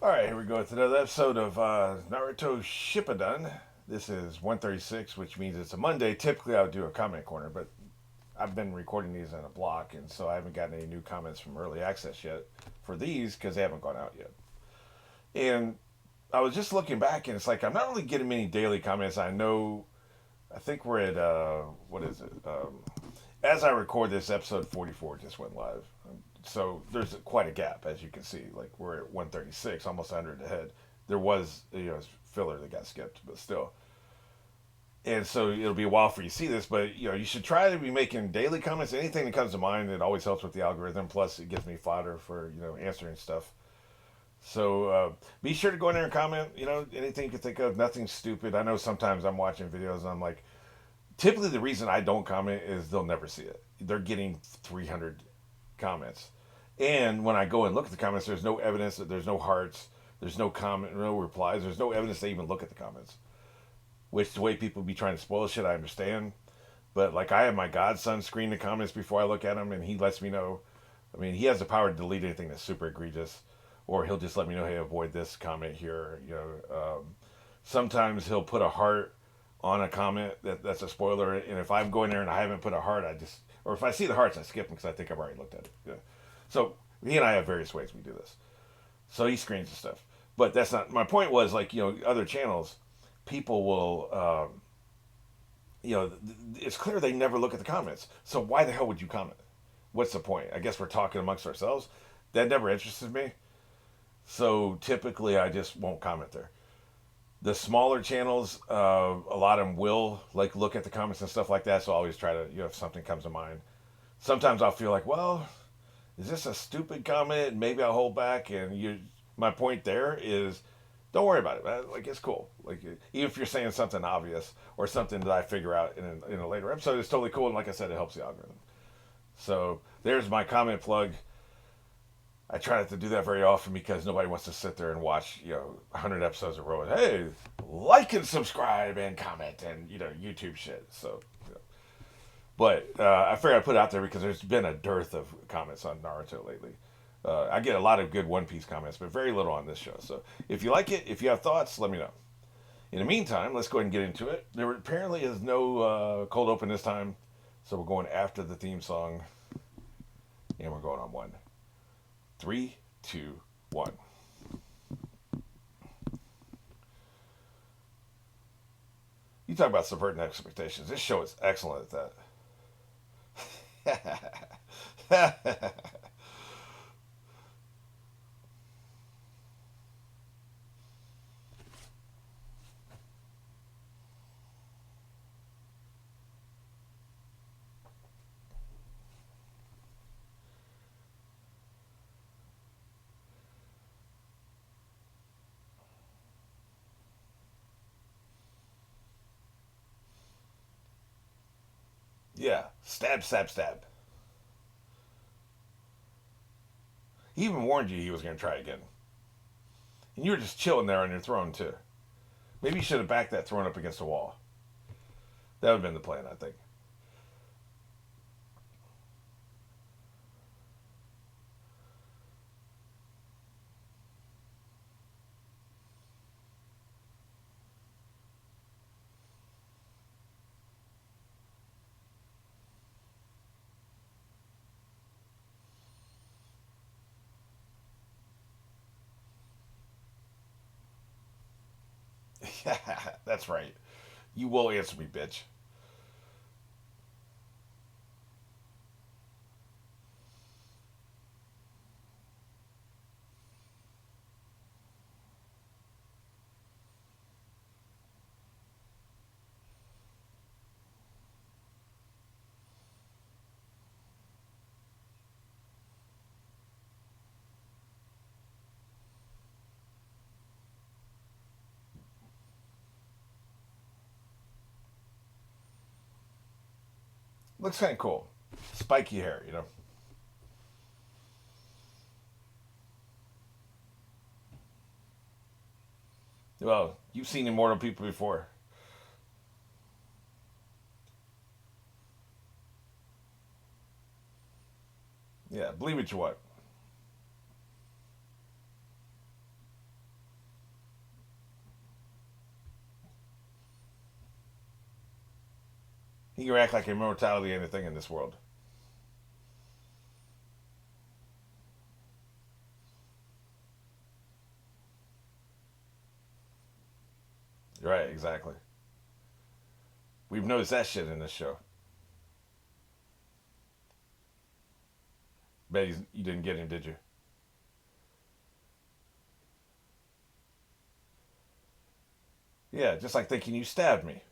All right, here we go with another episode of Naruto Shippuden. This is 136, which means it's a Monday. Typically, I would do a comment corner, but I've been recording these in a block, and so I haven't gotten any new comments from early access yet for these because they haven't gone out yet. And I was just looking back, and it's like I'm not really getting many daily comments. I think we're at, what is it? As I record this, episode 44 just went live. So there's quite a gap, as you can see. Like we're at 136, almost 100 ahead. There was, filler that got skipped, but still. And so it'll be a while for you to see this, but you should try to be making daily comments. Anything that comes to mind, it always helps with the algorithm. Plus, it gives me fodder for answering stuff. So be sure to go in there and comment. Anything you can think of. Nothing stupid. I know sometimes I'm watching videos and I'm like, typically the reason I don't comment is they'll never see it. They're getting 300 comments, and when I go and look at the comments, there's no evidence that there's no hearts, there's no comment, no replies, there's no evidence they even look at the comments. Which the way people be trying to spoil shit, I understand. But like I have my godson screen the comments before I look at them, and he lets me know. I mean, he has the power to delete anything that's super egregious, or he'll just let me know, hey, avoid this comment here. Sometimes he'll put a heart on a comment that's a spoiler, and if I'm going there and I haven't put a heart, or if I see the hearts, I skip them because I think I've already looked at it. Yeah. So he and I have various ways we do this. So he screens and stuff, but that's not my point. Was like other channels, people will it's clear they never look at the comments. So why the hell would you comment? What's the point? I guess we're talking amongst ourselves. That never interested me. So typically, I just won't comment there. The smaller channels, a lot of them will like look at the comments and stuff like that. So I always try to, if something comes to mind. Sometimes I'll feel like, well, is this a stupid comment? Maybe I'll hold back. And my point there is, don't worry about it, man. Like it's cool. Like even if you're saying something obvious or something that I figure out in a later episode, it's totally cool. And like I said, it helps the algorithm. So there's my comment plug. I try not to do that very often because nobody wants to sit there and watch 100 episodes in a row. Hey, like and subscribe and comment and YouTube shit. So, but I figured I'd put it out there because there's been a dearth of comments on Naruto lately. I get a lot of good One Piece comments, but very little on this show. So if you like it, if you have thoughts, let me know. In the meantime, let's go ahead and get into it. There apparently is no cold open this time, so we're going after the theme song, and we're going on one. Three, two, one. You talk about subverting expectations. This show is excellent at that. Yeah, stab, stab, stab. He even warned you he was going to try again. And you were just chilling there on your throne, too. Maybe you should have backed that throne up against the wall. That would have been the plan, I think. That's right. You will answer me, bitch. Looks kind of cool. Spiky hair. Well, you've seen immortal people before. Yeah, believe what you want. He can act like immortality anything in this world. Right, exactly. We've noticed that shit in this show. You didn't get him, did you? Yeah, just like thinking you stabbed me.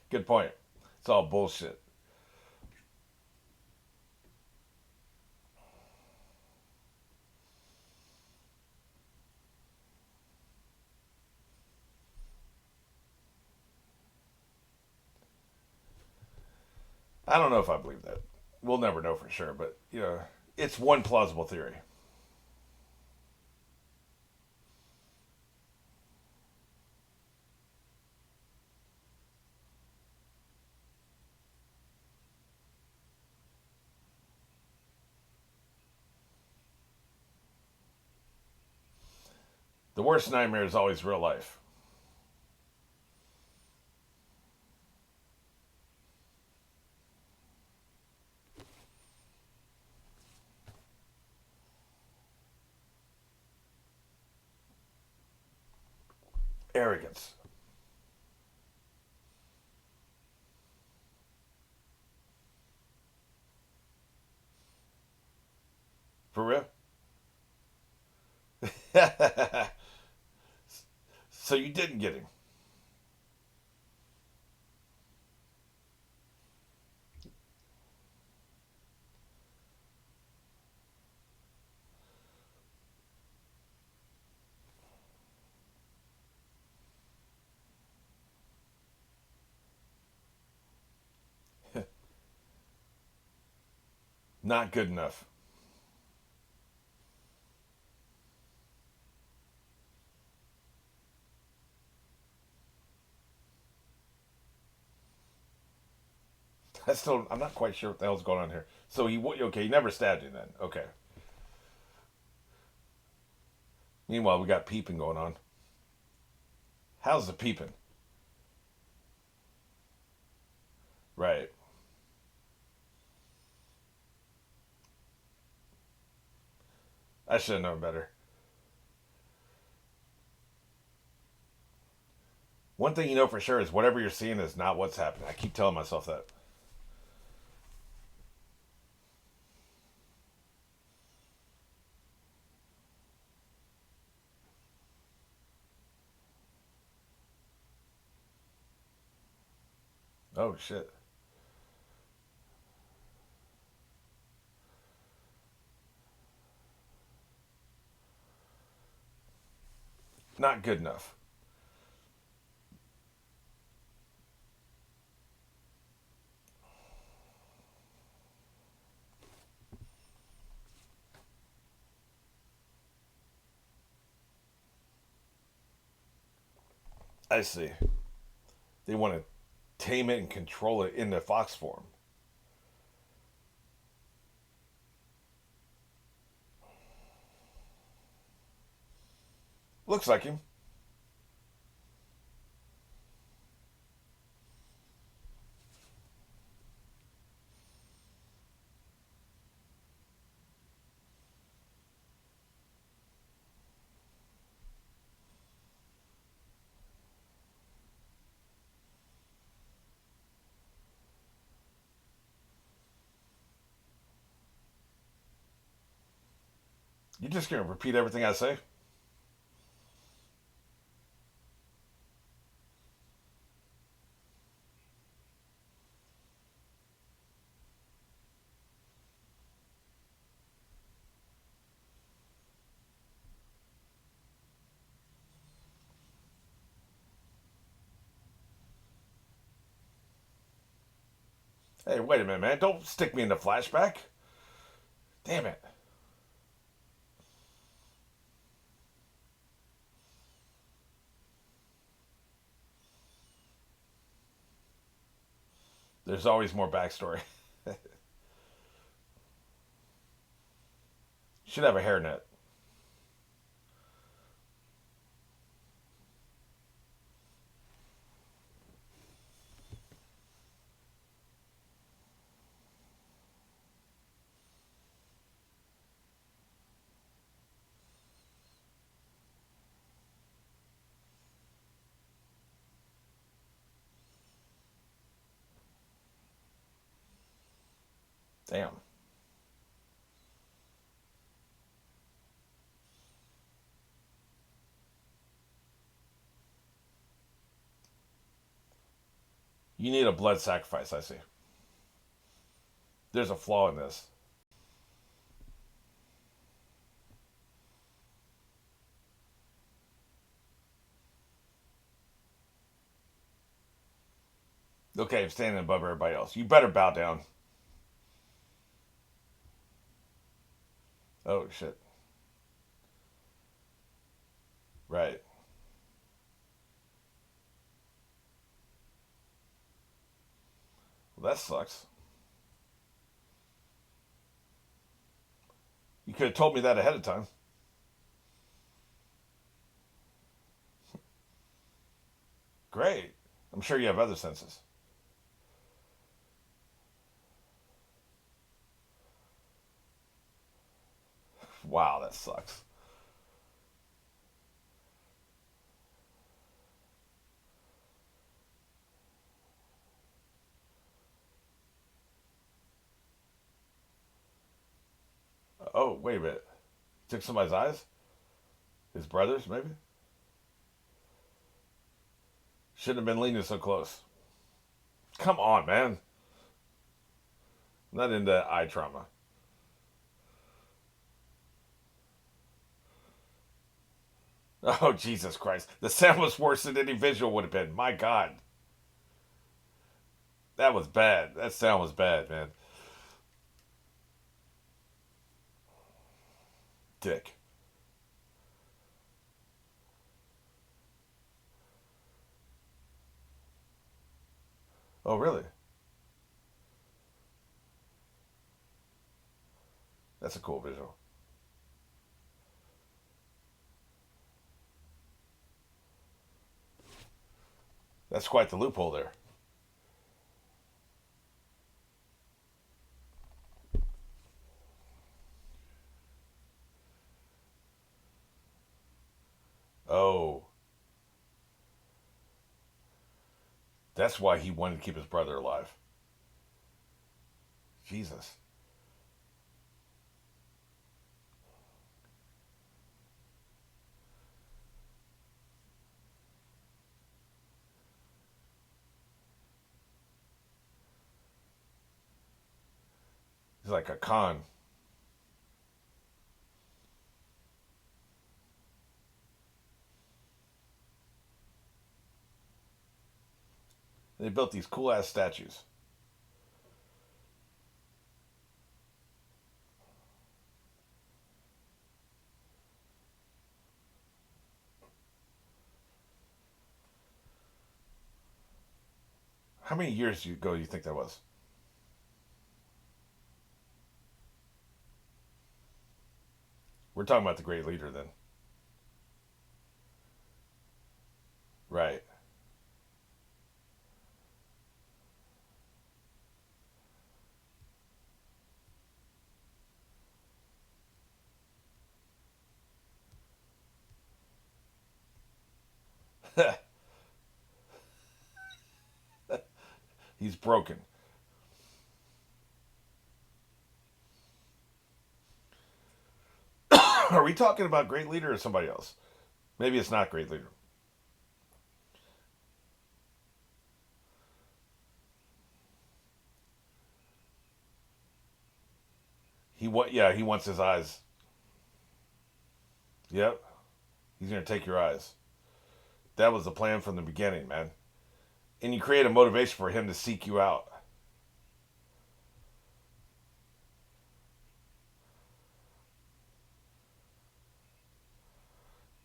Good point. It's all bullshit. I don't know if I believe that. We'll never know for sure, but it's one plausible theory. The worst nightmare is always real life. Arrogance. For real? So you didn't get him. Not good enough. I'm not quite sure what the hell's going on here. So okay, he never stabbed him then. Okay. Meanwhile, we got peeping going on. How's the peeping? Right. I should have known better. One thing you know for sure is whatever you're seeing is not what's happening. I keep telling myself that. Oh shit. Not good enough. I see. They want to tame it and control it in the fox form. Looks like him. You just gonna repeat everything I say? Hey, wait a minute, man. Don't stick me in the flashback. Damn it. There's always more backstory. Should have a hairnet. Damn. You need a blood sacrifice, I see. There's a flaw in this. Okay, I'm standing above everybody else. You better bow down. Oh, shit. Right. Well, that sucks. You could have told me that ahead of time. Great. I'm sure you have other senses. Wow, that sucks. Oh, wait a minute. Took somebody's eyes? His brother's, maybe? Shouldn't have been leaning so close. Come on, man. I'm not into eye trauma. Oh, Jesus Christ. The sound was worse than any visual would have been. My God. That was bad. That sound was bad, man. Dick. Oh, really? That's a cool visual. That's quite the loophole there. Oh, that's why he wanted to keep his brother alive. Jesus. He's like a con. They built these cool ass statues. How many years ago do you think that was? We're talking about the great leader then. Right. He's broken. Are we talking about great leader or somebody else? Maybe it's not great leader. Yeah, he wants his eyes. Yep. He's gonna take your eyes. That was the plan from the beginning, man. And you create a motivation for him to seek you out.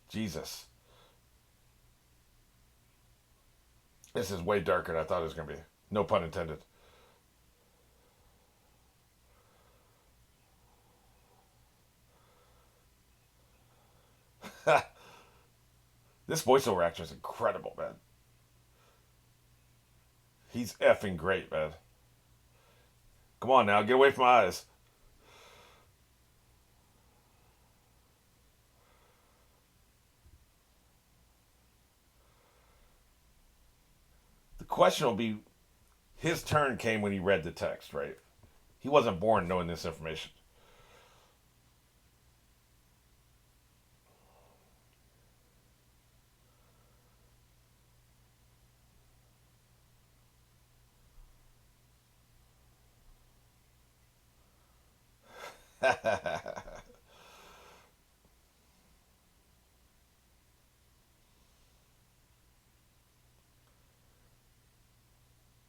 Jesus. This is way darker than I thought it was gonna be. No pun intended. This voiceover actor is incredible, man. He's effing great, man. Come on now, get away from my eyes. The question will be his turn came when he read the text, right? He He wasn't born knowing this information.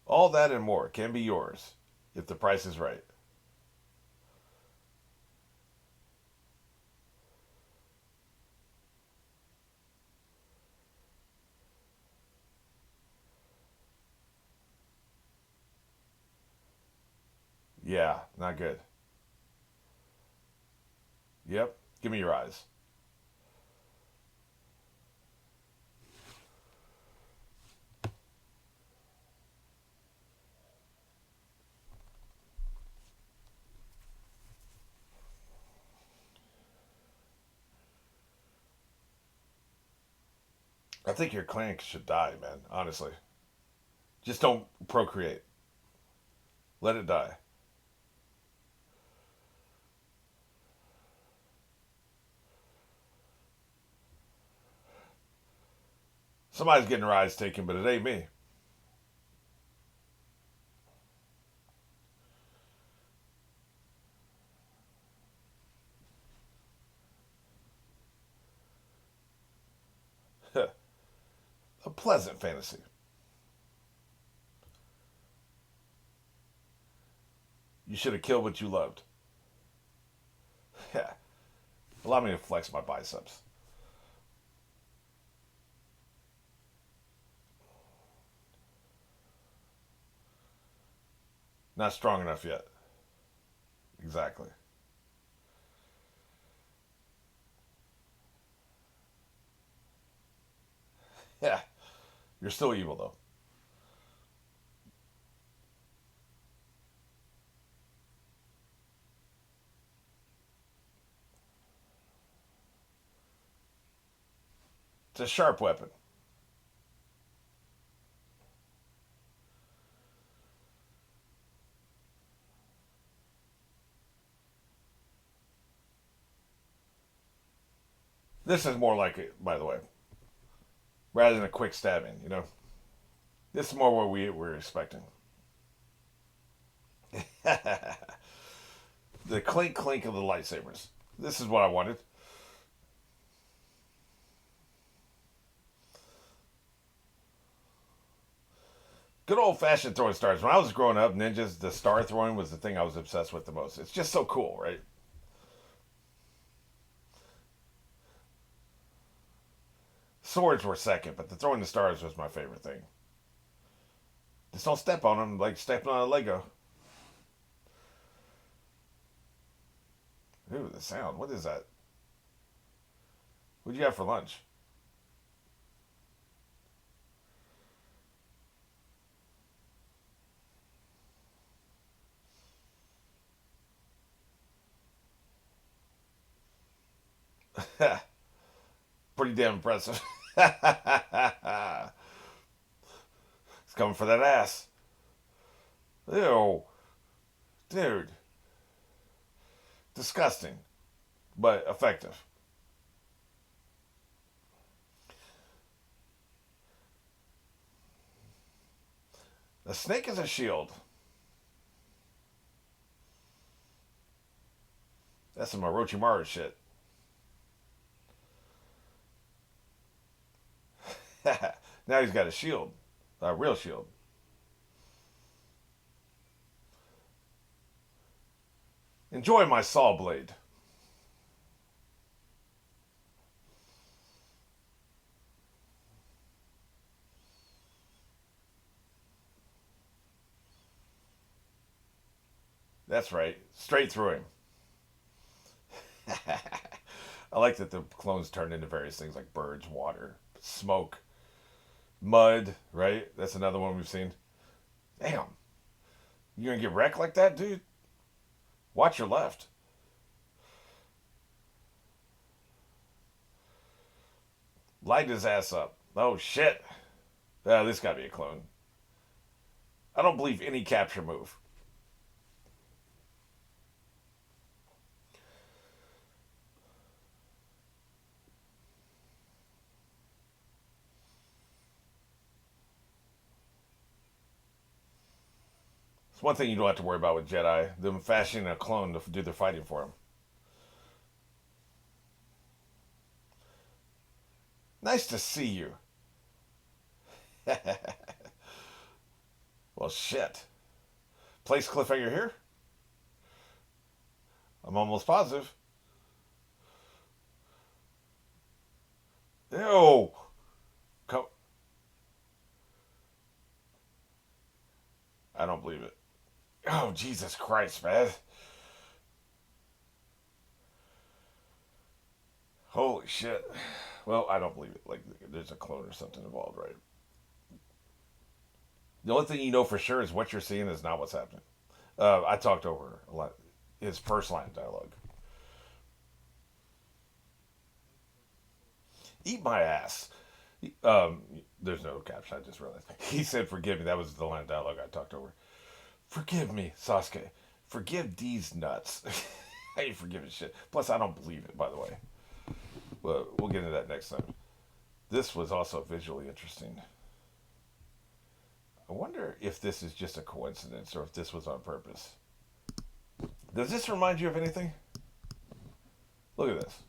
All that and more can be yours if the price is right. Yeah, not good. Yep, give me your eyes. I think your clan should die, man. Honestly, just don't procreate. Let it die. Somebody's getting her eyes taken, but it ain't me. A pleasant fantasy. You should have killed what you loved. Yeah. Allow me to flex my biceps. Not strong enough yet. Exactly. Yeah. You're still evil, though. It's a sharp weapon. This is more like it, by the way, rather than a quick stabbing, you know? This is more what we were expecting. The clink clink of the lightsabers. This is what I wanted. Good old fashioned throwing stars. When I was growing up, ninjas, the star throwing was the thing I was obsessed with the most. It's just so cool, right? Swords were second, but the throwing the stars was my favorite thing. Just don't step on them like stepping on a Lego. Ooh, the sound. What is that? What'd you have for lunch? Pretty damn impressive. It's coming for that ass. Ew. Dude. Disgusting, but effective. A snake is a shield. That's some Orochimaru shit. Now he's got a shield. A real shield. Enjoy my saw blade. That's right. Straight through him. I like that the clones turned into various things like birds, water, smoke, mud, right? That's another one we've seen. Damn. You gonna get wrecked like that, dude? Watch your left. Light his ass up. Oh shit. This gotta be a clone. I don't believe any capture move. It's one thing you don't have to worry about with Jedi, them fashioning a clone to do their fighting for them. Nice to see you. Well, shit. Place cliffhanger here? I'm almost positive. Ew. Come. I don't believe it. Oh, Jesus Christ, man. Holy shit. Well, I don't believe it. Like, there's a clone or something involved, right? The only thing you know for sure is what you're seeing is not what's happening. I talked over a lot. His first line of dialogue. Eat my ass. Um, there's no caption. I just realized. He said, "Forgive me." That was the line of dialogue I talked over. Forgive me, Sasuke. Forgive these nuts. I ain't forgiving shit. Plus, I don't believe it. By the way, well, we'll get into that next time. This was also visually interesting. I wonder if this is just a coincidence or if this was on purpose. Does this remind you of anything? Look at this.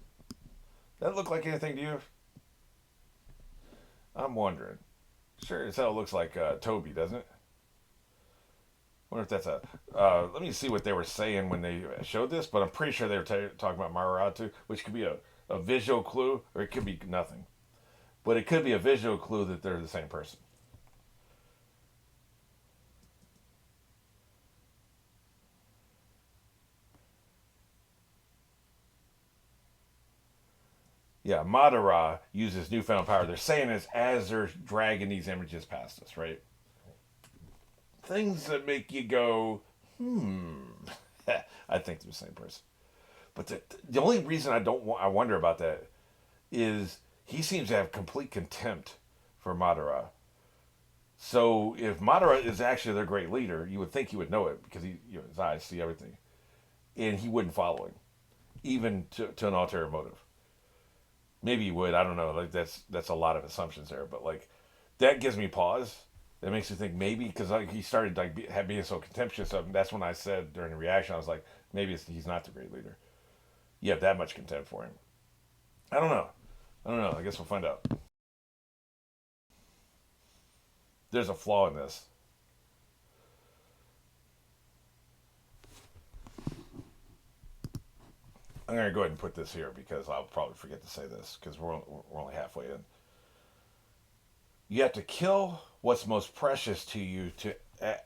Does that look like anything to you? I'm wondering. Sure as hell looks like Toby, doesn't it? Wonder if that's a. Let me see what they were saying when they showed this, but I'm pretty sure they were talking about Maruatu, which could be a visual clue, or it could be nothing. But it could be a visual clue that they're the same person. Yeah, Madara uses newfound power. They're saying this as they're dragging these images past us, right? Things that make you go, hmm. I think they're the same person. But the only reason I wonder about that is he seems to have complete contempt for Madara. So if Madara is actually their great leader, you would think he would know it because his eyes see everything, and he wouldn't follow him, even to an ulterior motive. Maybe he would. I don't know. Like that's a lot of assumptions there, but like that gives me pause. That makes me think maybe because like he started like being so contemptuous of him. That's when I said during the reaction, I was like, maybe he's not the great leader. You have that much contempt for him. I don't know. I don't know. I guess we'll find out. There's a flaw in this. I'm gonna go ahead and put this here because I'll probably forget to say this because we're only halfway in. You have to kill what's most precious to you to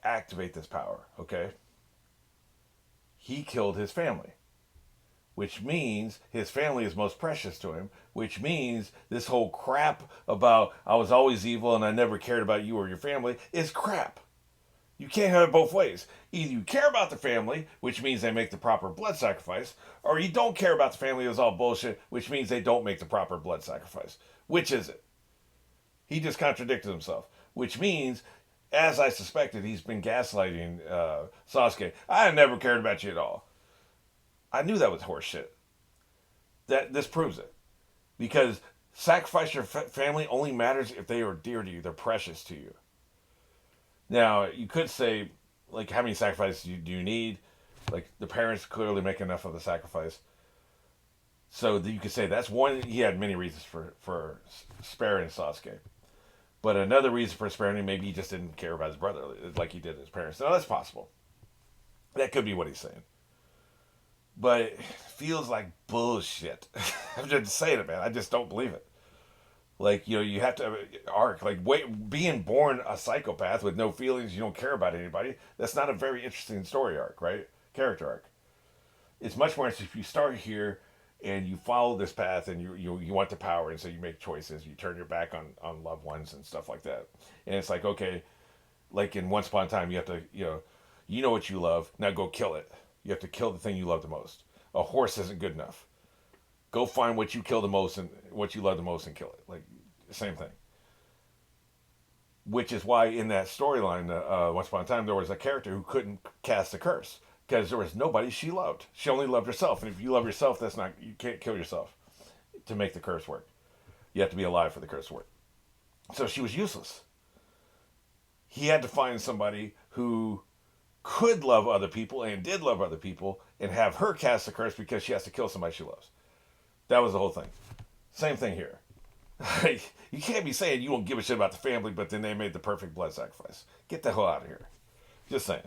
activate this power. Okay. He killed his family, which means his family is most precious to him, which means this whole crap about I was always evil and I never cared about you or your family is crap. You can't have it both ways. Either you care about the family, which means they make the proper blood sacrifice, or you don't care about the family, it's all bullshit, which means they don't make the proper blood sacrifice. Which is it? He just contradicted himself, which means, as I suspected, he's been gaslighting Sasuke. I never cared about you at all. I knew that was horseshit. That this proves it because sacrifice your family only matters if they are dear to you. They're precious to you. Now you could say, like, how many sacrifices do you need? Like the parents clearly make enough of the sacrifice, so that you could say that's one. He had many reasons for sparing Sasuke, but another reason for sparing him maybe he just didn't care about his brother like he did his parents. Now that's possible. That could be what he's saying, but it feels like bullshit. I'm just saying it, man. I just don't believe it. Like you have to have an arc. Like being born a psychopath with no feelings, you don't care about anybody. That's not a very interesting story arc, right? Character arc. It's much more interesting if you start here and you follow this path and you want the power and so you make choices. You turn your back on loved ones and stuff like that. And it's like okay, like in Once Upon a Time, you have to you know what you love. Now go kill it. You have to kill the thing you love the most. A horse isn't good enough. Go find what you kill the most and what you love the most and kill it. Like same thing. Which is why in that storyline, Once Upon a Time, there was a character who couldn't cast a curse because there was nobody she loved. She only loved herself, and if you love yourself, that's not you can't kill yourself to make the curse work. You have to be alive for the curse to work. So she was useless. He had to find somebody who could love other people and did love other people and have her cast the curse because she has to kill somebody she loves. That was the whole thing. Same thing here. You can't be saying you don't give a shit about the family, but then they made the perfect blood sacrifice. Get the hell out of here. Just saying.